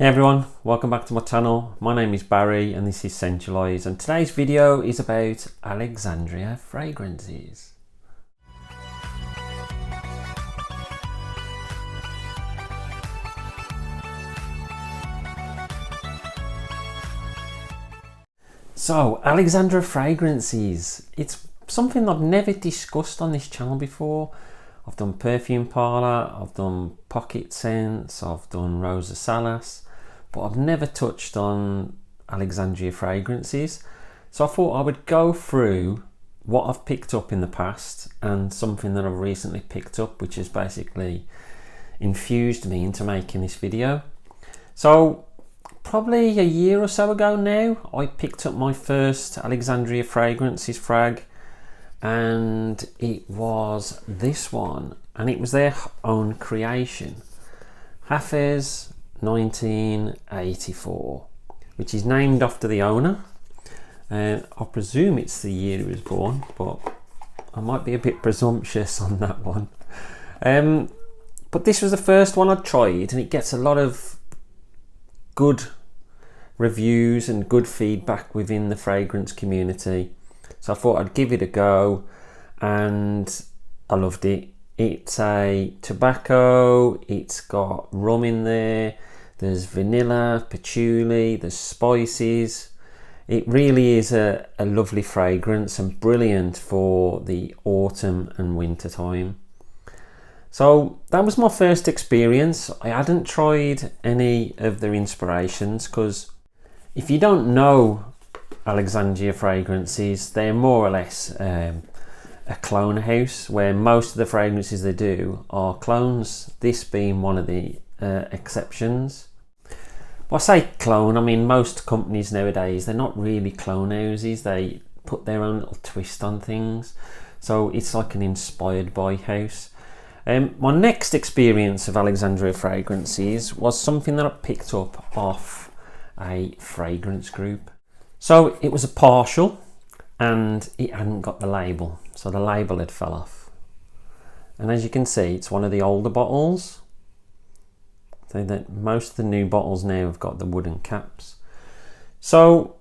Hey everyone, welcome back to my channel. My name is Barry and this is Centralize, and today's video is about Alexandria Fragrances. So Alexandria Fragrances, it's something I've never discussed on this channel before. I've done perfume parlor, I've done pocket scents, I've done Rosa Salas, but I've never touched on Alexandria Fragrances. So I thought I would go through what I've picked up in the past and something that I've recently picked up, which has basically infused me into making this video. So probably a year or so ago now, I picked up my first Alexandria Fragrances frag, and it was this one, and it was their own creation, Hafez 1984, which is named after the owner. I presume it's the year he was born, but I might be a bit presumptuous on that one. But this was the first one I tried, and it gets a lot of good reviews and good feedback within the fragrance community. So I thought I'd give it a go, and I loved it. It's a tobacco, it's got rum in there, there's vanilla, patchouli, there's spices. It really is a lovely fragrance and brilliant for the autumn and winter time. So that was my first experience. I hadn't tried any of their inspirations, because if you don't know Alexandria Fragrances, they're more or less a clone house, where most of the fragrances they do are clones, this being one of the exceptions. When I say clone, I mean most companies nowadays, they're not really clone houses, they put their own little twist on things, so it's like an inspired by house. My next experience of Alexandria Fragrances was something that I picked up off a fragrance group. So it was a partial, and it hadn't got the label, so the label had fell off. And as you can see, it's one of the older bottles. So that most of the new bottles now have got the wooden caps. So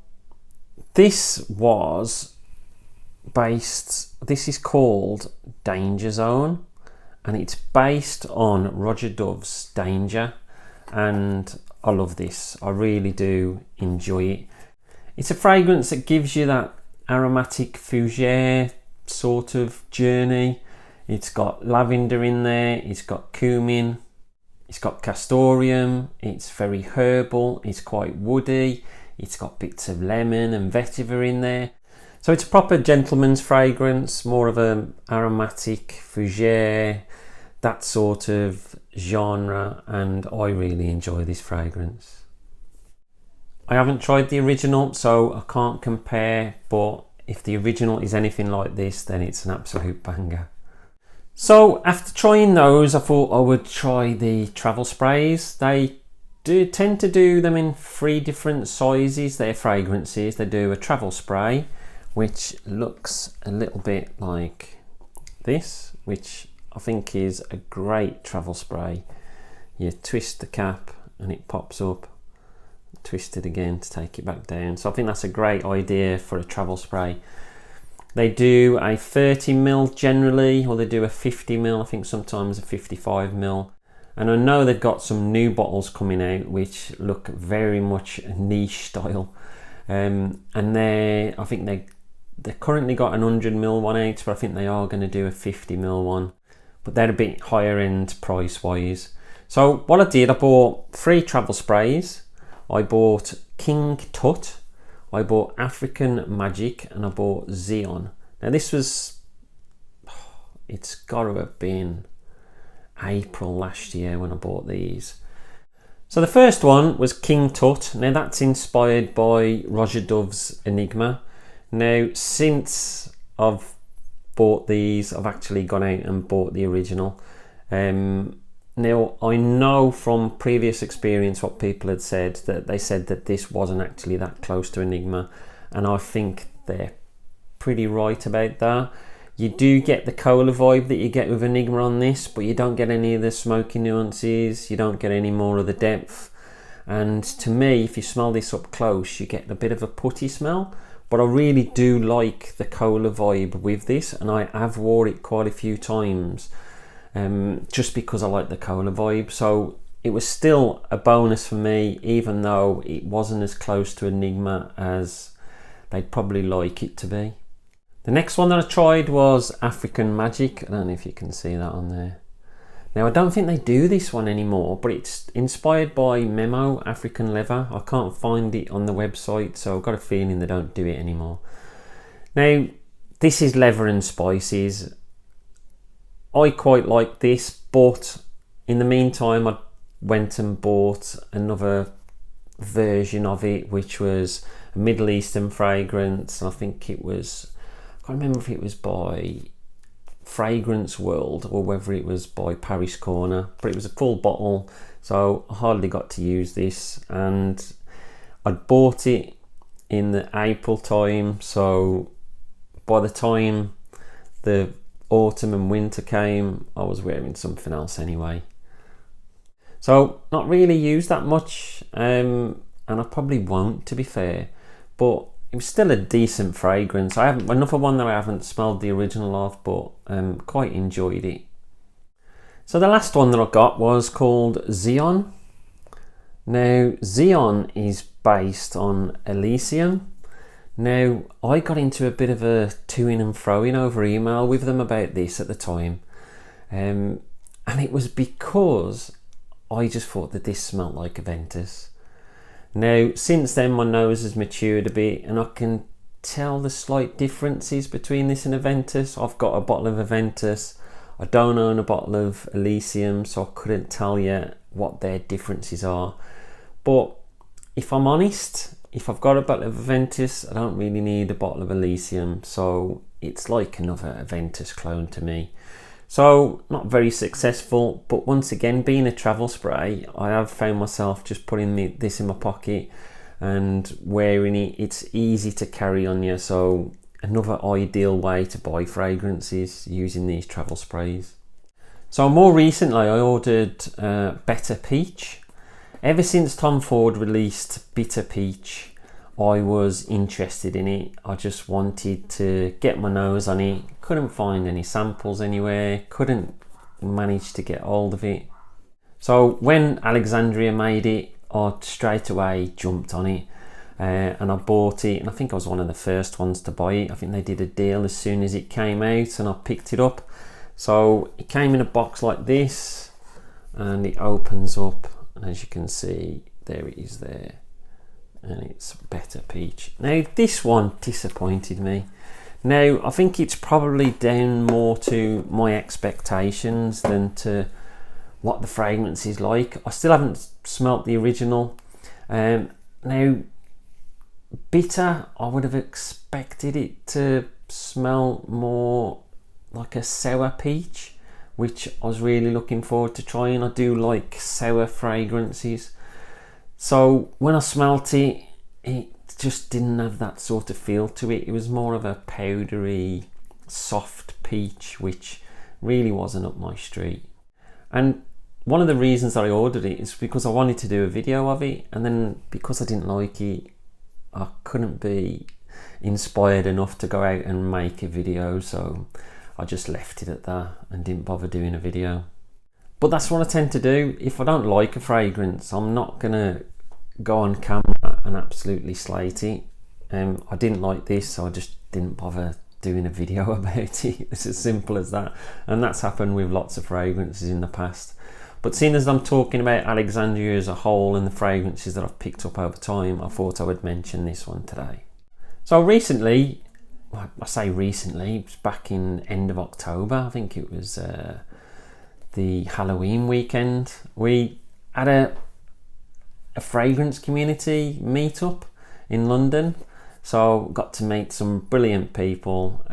this was based, this is called Danger Zone, and it's based on Roger Dove's Danger, and I love this. I really do enjoy it. It's a fragrance that gives you that aromatic fougere sort of journey. It's got lavender in there, it's got cumin, it's got castoreum, it's very herbal, it's quite woody, it's got bits of lemon and vetiver in there. So it's a proper gentleman's fragrance, more of an aromatic fougere, that sort of genre, and I really enjoy this fragrance. I haven't tried the original, so I can't compare, but if the original is anything like this, then it's an absolute banger. So after trying those, I thought I would try the travel sprays. They do tend to do them in 3 different sizes, their fragrances. They do a travel spray, which looks a little bit like this, which I think is a great travel spray. You twist the cap and it pops up, twist it again to take it back down. So I think that's a great idea for a travel spray. They do a 30ml generally, or they do a 50ml, I think sometimes a 55ml. And I know they've got some new bottles coming out which look very much niche style. And I think they currently got an 100ml one out, but I think they are going to do a 50ml one. But they're a bit higher end price wise. So what I did, I bought 3 travel sprays. I bought King Tut, I bought African Magic, and I bought Xeon. Now this was, it's got to have been April last year when I bought these. So the first one was King Tut. Now that's inspired by Roger Dove's Enigma. Now since I've bought these, I've actually gone out and bought the original. Now I know from previous experience what people had said, that they said that this wasn't actually that close to Enigma, and I think they're pretty right about that. You do get the cola vibe that you get with Enigma on this, but you don't get any of the smoky nuances, you don't get any more of the depth, And to me, if you smell this up close, you get a bit of a putty smell, but I really do like the cola vibe with this, and I have wore it quite a few times just because I like the cola vibe. So it was still a bonus for me, even though it wasn't as close to Enigma as they'd probably like it to be. The next one that I tried was African Magic. I don't know if you can see that on there. Now, I don't think they do this one anymore, but it's inspired by Memo, African Leather. I can't find it on the website, so I've got a feeling they don't do it anymore. Now, this is leather and spices. I quite like this, but in the meantime, I went and bought another version of it, which was a Middle Eastern fragrance. I think it was, I can't remember if it was by Fragrance World or whether it was by Paris Corner, but it was a full bottle, so I hardly got to use this, and I'd bought it in the April time, so by the time the autumn and winter came, I was wearing something else anyway. So not really used that much, and I probably won't, to be fair, but it was still a decent fragrance. I haven't, another one that I haven't smelled the original of, but quite enjoyed it. So the last one that I got was called Xeon. Now Xeon is based on Elysium. Now I got into a bit of a to-in and fro-in over email with them about this at the time, and it was because I just thought that this smelled like Aventus. Now, since then, my nose has matured a bit, and I can tell the slight differences between this and Aventus. I've got a bottle of Aventus. I don't own a bottle of Elysium, so I couldn't tell you what their differences are. But if I'm honest, if I've got a bottle of Aventus, I don't really need a bottle of Elysium. So it's like another Aventus clone to me. So not very successful, but once again, being a travel spray, I have found myself just putting this in my pocket and wearing it. It's easy to carry on you, so another ideal way to buy fragrances using these travel sprays. So more recently, I ordered Better Peach. Ever since Tom Ford released Bitter Peach, I was interested in it. I just wanted to get my nose on it. Couldn't find any samples anywhere, couldn't manage to get hold of it. So when Alexandria made it, I straight away jumped on it, and I bought it, and I think I was one of the first ones to buy it. I think they did a deal as soon as it came out, and I picked it up. So it came in a box like this, and it opens up, and as you can see, there it is there. And it's Better Peach. Now this one disappointed me. Now I think it's probably down more to my expectations than to what the fragrance is like. I still haven't smelt the original. Now bitter, I would have expected it to smell more like a sour peach, which I was really looking forward to trying. I do like sour fragrances. So when I smelt it, it just didn't have that sort of feel to it. It was more of a powdery, soft peach, which really wasn't up my street. And one of the reasons that I ordered it is because I wanted to do a video of it, and then because I didn't like it, I couldn't be inspired enough to go out and make a video, so I just left it at that and didn't bother doing a video. But that's what I tend to do. If I don't like a fragrance, I'm not gonna go on camera and absolutely slate it. I didn't like this, so I just didn't bother doing a video about it. It's as simple as that, and that's happened with lots of fragrances in the past. But seeing as I'm talking about Alexandria as a whole and the fragrances that I've picked up over time, I thought I would mention this one today. So recently, well, I say recently, it was back in end of October, I think it was the Halloween weekend, we had a fragrance community meetup in London. So got to meet some brilliant people.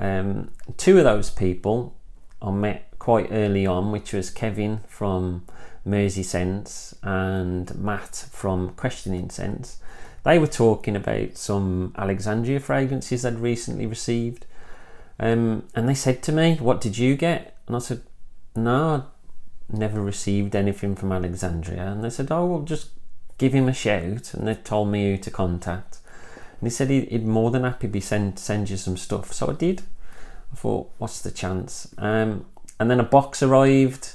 Two of those people I met quite early on, which was Kevin from Mersey Scents and Matt from Questioning Scents. They were talking about some Alexandria fragrances they'd recently received, and they said to me, "What did you get?" And I said, "No, I never received anything from Alexandria." And they said, "Oh, well, just give him a shout, and they told me who to contact. And he said he'd more than happy be send you some stuff. So I did. I thought, what's the chance? And then a box arrived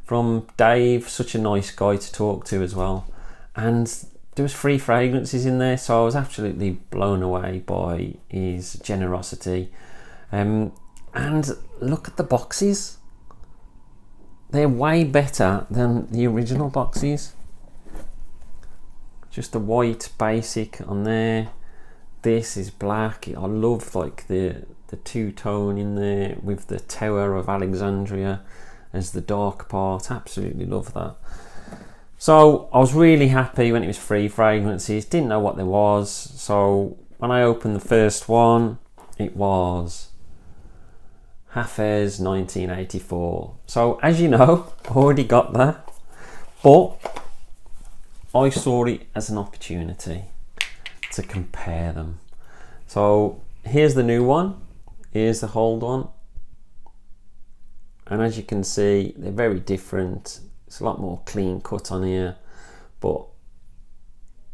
from Dave, such a nice guy to talk to as well. And there was 3 fragrances in there, so I was absolutely blown away by his generosity. And look at the boxes. They're way better than the original boxes. Just a white basic on there. This is black. I love like the two-tone in there with the Tower of Alexandria as the dark part. Absolutely love that. So I was really happy when it was 3 fragrances. Didn't know what there was. So when I opened the first one, it was Hafez 1984. So as you know, I already got that, but I saw it as an opportunity to compare them. So here's the new one, here's the old one, and as you can see, they're very different. It's a lot more clean cut on here, but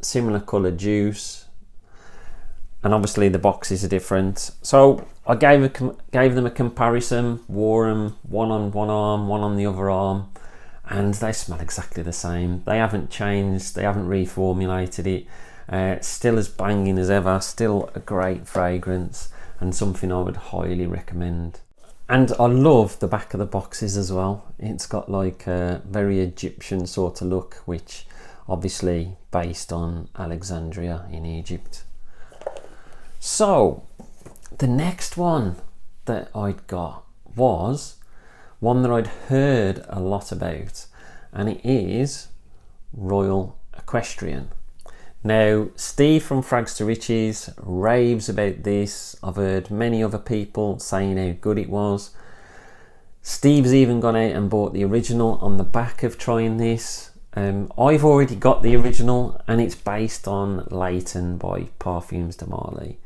similar colour juice, and obviously the boxes are different. So I gave them a comparison, wore them one on one arm, one on the other arm, and they smell exactly the same. They haven't changed, they haven't reformulated it. Still as banging as ever, still a great fragrance, and something I would highly recommend. And I love the back of the boxes as well. It's got like a very Egyptian sort of look, which obviously based on Alexandria in Egypt. So the next one that I'd got was one that I'd heard a lot about, and it is Royal Equestrian. Now, Steve from Frags to Riches raves about this. I've heard many other people saying how good it was. Steve's even gone out and bought the original on the back of trying this. I've already got the original, and it's based on Layton by Parfums de Marly.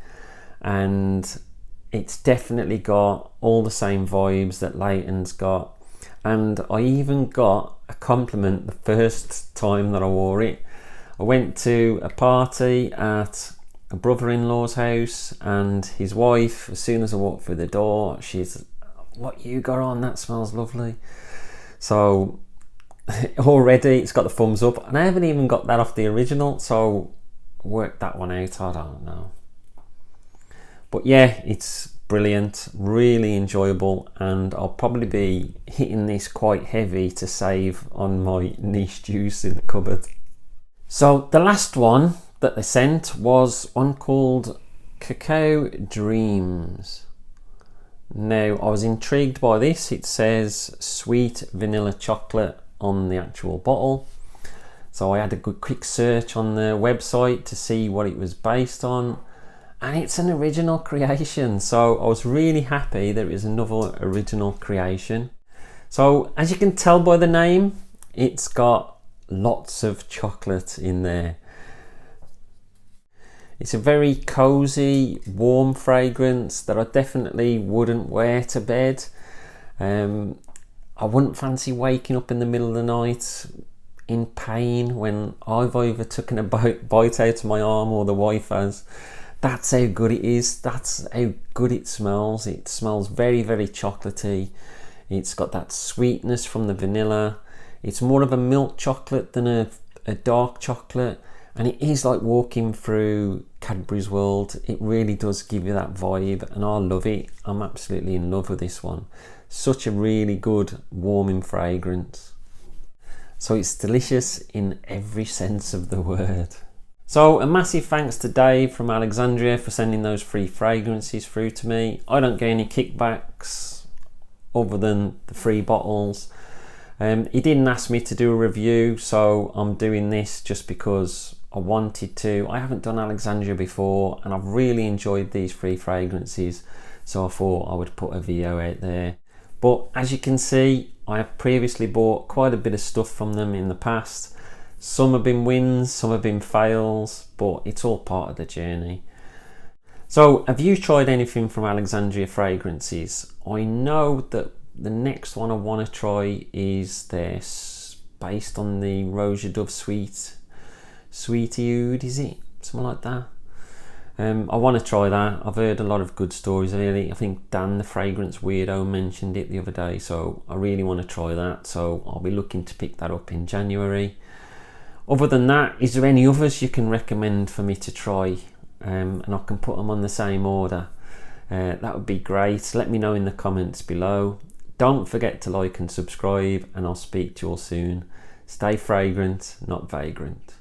And it's definitely got all the same vibes that Layton's got. And I even got a compliment the first time that I wore it. I went to a party at a brother-in-law's house, and his wife, as soon as I walked through the door, she's, "What you got on? That smells lovely." So already it's got the thumbs up, and I haven't even got that off the original, so work that one out. I don't know. But yeah, it's brilliant, really enjoyable, and I'll probably be hitting this quite heavy to save on my niche juice in the cupboard. So the last one that they sent was one called Cacao Dreams. Now, I was intrigued by this. It says sweet vanilla chocolate on the actual bottle. So I had a good quick search on the website to see what it was based on. And it's an original creation. So I was really happy that it was another original creation. So as you can tell by the name, it's got lots of chocolate in there. It's a very cozy, warm fragrance that I definitely wouldn't wear to bed. I wouldn't fancy waking up in the middle of the night in pain when I've either taken a bite out of my arm or the wife has. That's how good it is. That's how good it smells. It smells very, very chocolatey. It's got that sweetness from the vanilla. It's more of a milk chocolate than a dark chocolate, and it is like walking through Cadbury's world. It really does give you that vibe, and I love it. I'm absolutely in love with this one. Such a really good warming fragrance. So it's delicious in every sense of the word. So a massive thanks to Dave from Alexandria for sending those 3 fragrances through to me. I don't get any kickbacks other than the 3 bottles. He didn't ask me to do a review, so I'm doing this just because I wanted to. I haven't done Alexandria before, and I've really enjoyed these 3 fragrances, so I thought I would put a video out there. But as you can see, I have previously bought quite a bit of stuff from them in the past. Some have been wins, some have been fails, but it's all part of the journey. So have you tried anything from Alexandria Fragrances? I know that the next one I want to try is this, based on the Roja Dove Sweet Sweetie Oud, is it? Something like that. I want to try that. I've heard a lot of good stories really. I think Dan the fragrance weirdo mentioned it the other day, so I really want to try that. So I'll be looking to pick that up in January. Other than that, is there any others you can recommend for me to try? And I can put them on the same order. That would be great. Let me know in the comments below. Don't forget to like and subscribe, and I'll speak to you all soon. Stay fragrant, not vagrant.